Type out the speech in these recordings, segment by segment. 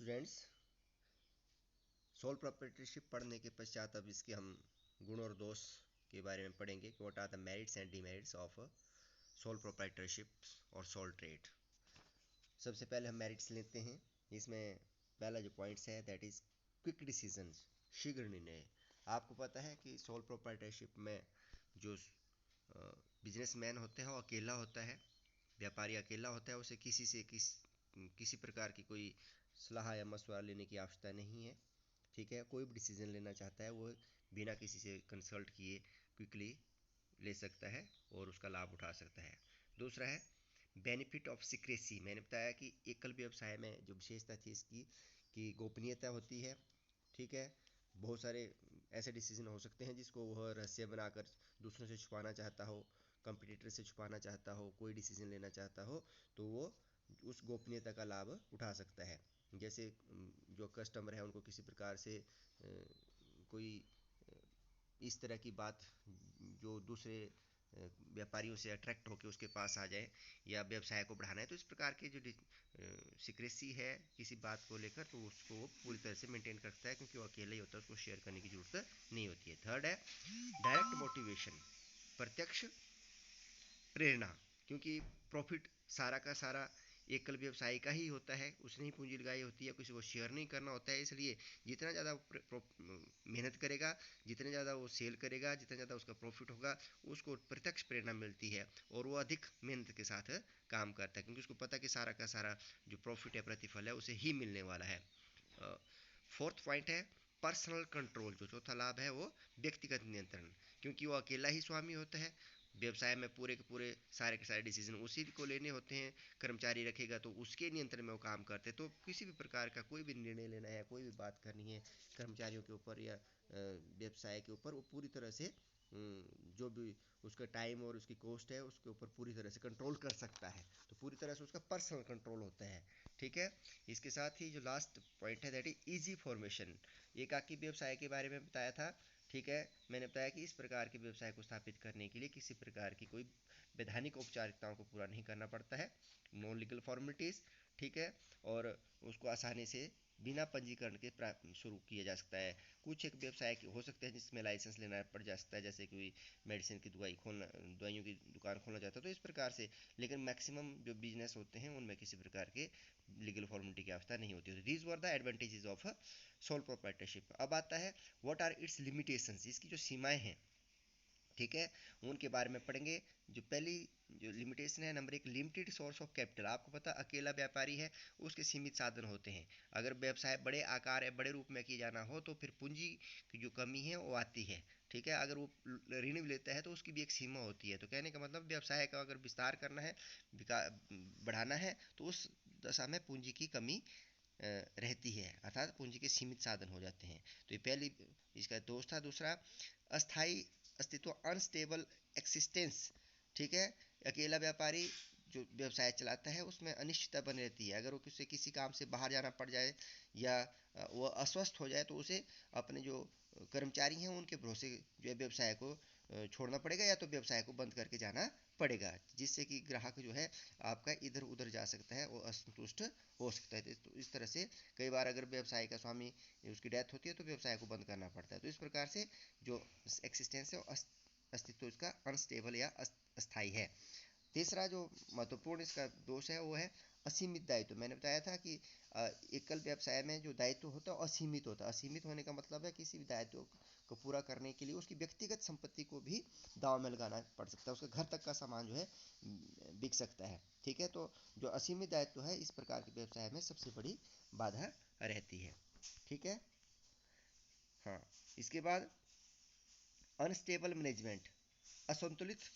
Students, sole proprietorship पढ़ने के पश्चात अब इसके हम गुण और दोष के बारे में पढ़ेंगे कि what are the merits and demerits of sole proprietorship और सोल ट्रेड। सबसे पहले हम मेरिट्स लेते हैं। इसमें पहला जो पॉइंट्स है दैट इज़ क्विक डिसीजन, शीघ्र निर्णय। आपको पता है कि सोल प्रोप्राइटरशिप में जो बिजनेसमैन होते हैं वो अकेला होता है, व्यापारी अकेला होता है, उसे किसी प्रकार की कोई सलाह या मशवरा लेने की आवश्यकता नहीं है। ठीक है, कोई भी डिसीजन लेना चाहता है वो बिना किसी से कंसल्ट किए क्विकली ले सकता है और उसका लाभ उठा सकता है। दूसरा है बेनिफिट ऑफ सीक्रेसी। मैंने बताया कि एकल व्यवसाय में जो विशेषता थी इसकी कि गोपनीयता होती है। ठीक है, बहुत सारे ऐसे डिसीजन हो सकते हैं जिसको वह रहस्य बनाकर दूसरों से छुपाना चाहता हो, कंपटीटर से छुपाना चाहता हो, कोई डिसीजन लेना चाहता हो तो वो उस गोपनीयता का लाभ उठा सकता है। जैसे जो कस्टमर है उनको किसी प्रकार से कोई इस तरह की बात जो दूसरे व्यापारियों से अट्रैक्ट होकर उसके पास आ जाए या व्यवसाय को बढ़ाना है, तो इस प्रकार की जो सीक्रेसी है किसी बात को लेकर तो उसको वो पूरी तरह से मेंटेन करता है, क्योंकि वो अकेला ही होता है, उसको शेयर करने की जरूरत नहीं होती है। थर्ड है डायरेक्ट मोटिवेशन, प्रत्यक्ष प्रेरणा, क्योंकि प्रॉफिट सारा का सारा एकल व्यवसायी का ही होता है, उसने ही पूंजी लगाई होती है, किसी को शेयर नहीं करना होता है। इसलिए जितना ज़्यादा मेहनत करेगा, जितने ज़्यादा वो सेल करेगा, जितना ज़्यादा उसका प्रॉफिट होगा, उसको प्रत्यक्ष प्रेरणा मिलती है और वो अधिक मेहनत के साथ काम करता है, क्योंकि उसको पता है कि सारा का सारा जो प्रॉफिट है, प्रतिफल है, उसे ही मिलने वाला है। फोर्थ पॉइंट है पर्सनल कंट्रोल। जो चौथा लाभ है वो व्यक्तिगत नियंत्रण, क्योंकि वो अकेला ही स्वामी होता है व्यवसाय में, पूरे के पूरे सारे के सारे डिसीजन उसी को लेने होते हैं। कर्मचारी रखेगा तो उसके नियंत्रण में वो काम करते हैं, तो किसी भी प्रकार का कोई भी निर्णय लेना है, कोई भी बात करनी है कर्मचारियों के ऊपर या व्यवसाय के ऊपर, वो पूरी तरह से जो भी उसका टाइम और उसकी कॉस्ट है उसके ऊपर पूरी तरह से कंट्रोल कर सकता है, तो पूरी तरह से उसका पर्सनल कंट्रोल होता है। ठीक है, इसके साथ ही जो लास्ट पॉइंट है दैट इज इजी फॉर्मेशन। एकाकी व्यवसाय के बारे में बताया था। ठीक है, मैंने बताया कि इस प्रकार के व्यवसाय को स्थापित करने के लिए किसी प्रकार की कोई वैधानिक औपचारिकताओं को पूरा नहीं करना पड़ता है, नॉन लीगल फॉर्मेलिटीज़। ठीक है, और उसको आसानी से बिना पंजीकरण के शुरू किया जा सकता है। कुछ एक व्यवसाय हो सकते हैं जिसमें लाइसेंस लेना पड़ जा सकता है, जैसे कोई मेडिसिन की दवाइयों की दुकान खोलना चाहता है, तो इस प्रकार से। लेकिन मैक्सिमम जो बिजनेस होते हैं उनमें किसी प्रकार के लीगल फॉर्मेलिटी की आवश्यकता नहीं होती है। These were the advantages of sole proprietorship. अब आता है व्हाट आर इट्स लिमिटेशंस, इसकी जो सीमाएं हैं, ठीक है, उनके बारे में पढ़ेंगे। जो पहली जो लिमिटेशन है, नंबर एक, लिमिटेड सोर्स ऑफ कैपिटल। आपको पता अकेला व्यापारी है, उसके सीमित साधन होते हैं। अगर व्यवसाय बड़े आकार या बड़े रूप में किया जाना हो तो फिर पूंजी की जो कमी है वो आती है। ठीक है, अगर वो ऋण भी लेता है तो उसकी भी एक सीमा होती है। तो कहने का मतलब व्यवसाय का अगर विस्तार करना है, बढ़ाना है, तो उस दशा में पूंजी की कमी रहती है, अर्थात पूंजी के सीमित साधन हो जाते हैं। तो ये पहली इसका दोष था। दूसरा, अस्थाई अस्तित्व, अनस्टेबल एक्सिस्टेंस। ठीक है, अकेला व्यापारी जो व्यवसाय चलाता है उसमें अनिश्चितता बनी रहती है। अगर वो किसी काम से बाहर जाना पड़ जाए या वो अस्वस्थ हो जाए तो उसे अपने जो कर्मचारी हैं उनके भरोसे जो है व्यवसाय को छोड़ना पड़ेगा या तो व्यवसाय को बंद करके जाना पड़ेगा, जिससे कि ग्राहक जो है आपका इधर उधर जा सकता है, वो असंतुष्ट हो सकता है। तो इस तरह से कई बार अगर व्यवसाय का स्वामी उसकी डेथ होती है तो व्यवसाय को बंद करना पड़ता है। तो इस प्रकार से जो एक्सिस्टेंस है अस्तित्व इसका अनस्टेबल या अस्थायी है। तीसरा जो महत्वपूर्ण इसका दोष है वो है असीमित दायित्व। मैंने बताया था कि एकल व्यवसाय में जो दायित्व होता है असीमित होता है। असीमित होने का मतलब है किसी भी दायित्व को पूरा करने के लिए उसकी व्यक्तिगत संपत्ति को भी दांव में लगाना पड़ सकता है, उसके घर तक का सामान जो है बिक सकता है। ठीक है, तो जो असीमित दायित्व है इस प्रकार के व्यवसाय में सबसे बड़ी बाधा रहती है। ठीक है, हाँ, इसके बाद अनस्टेबल मैनेजमेंट, असंतुलित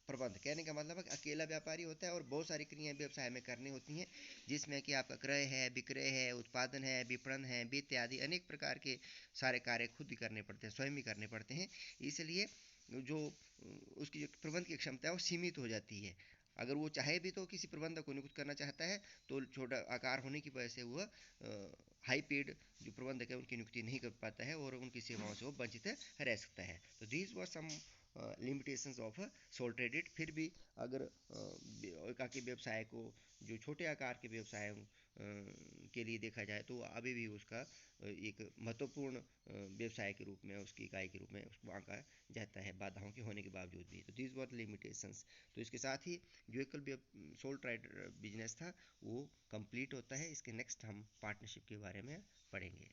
प्रबंध। कहने का मतलब है कि अकेला व्यापारी होता है और बहुत सारी क्रियाएं व्यवसाय में करनी होती हैं, जिसमें कि आपका क्रय है, विक्रय है, उत्पादन है, विपणन है, वित्त आदि अनेक प्रकार के सारे कार्य खुद ही करने पड़ते हैं, स्वयं ही करने पड़ते हैं। इसलिए जो उसकी जो प्रबंध की क्षमता है वो सीमित हो जाती है। अगर वो चाहे भी तो किसी प्रबंधक को नियुक्त करना चाहता है तो छोटा आकार होने की वजह से वह हाई पेड जो प्रबंधक है उनकी नियुक्ति नहीं कर पाता है और उनकी सेवाओं से वो वंचित रह सकता है। तो these were some limitations of sole traded. फिर भी अगर एकाकी व्यवसाय को जो छोटे आकार के व्यवसाय के लिए देखा जाए तो अभी भी उसका एक महत्वपूर्ण व्यवसाय के रूप में, उसकी इकाई के रूप में उसको आंका जाता है, बाधाओं के होने के बावजूद भी। तो दिस वर लिमिटेशंस। तो इसके साथ ही जो एकल सोल ट्राइडर बिजनेस था वो कंप्लीट होता है। इसके नेक्स्ट हम पार्टनरशिप के बारे में पढ़ेंगे।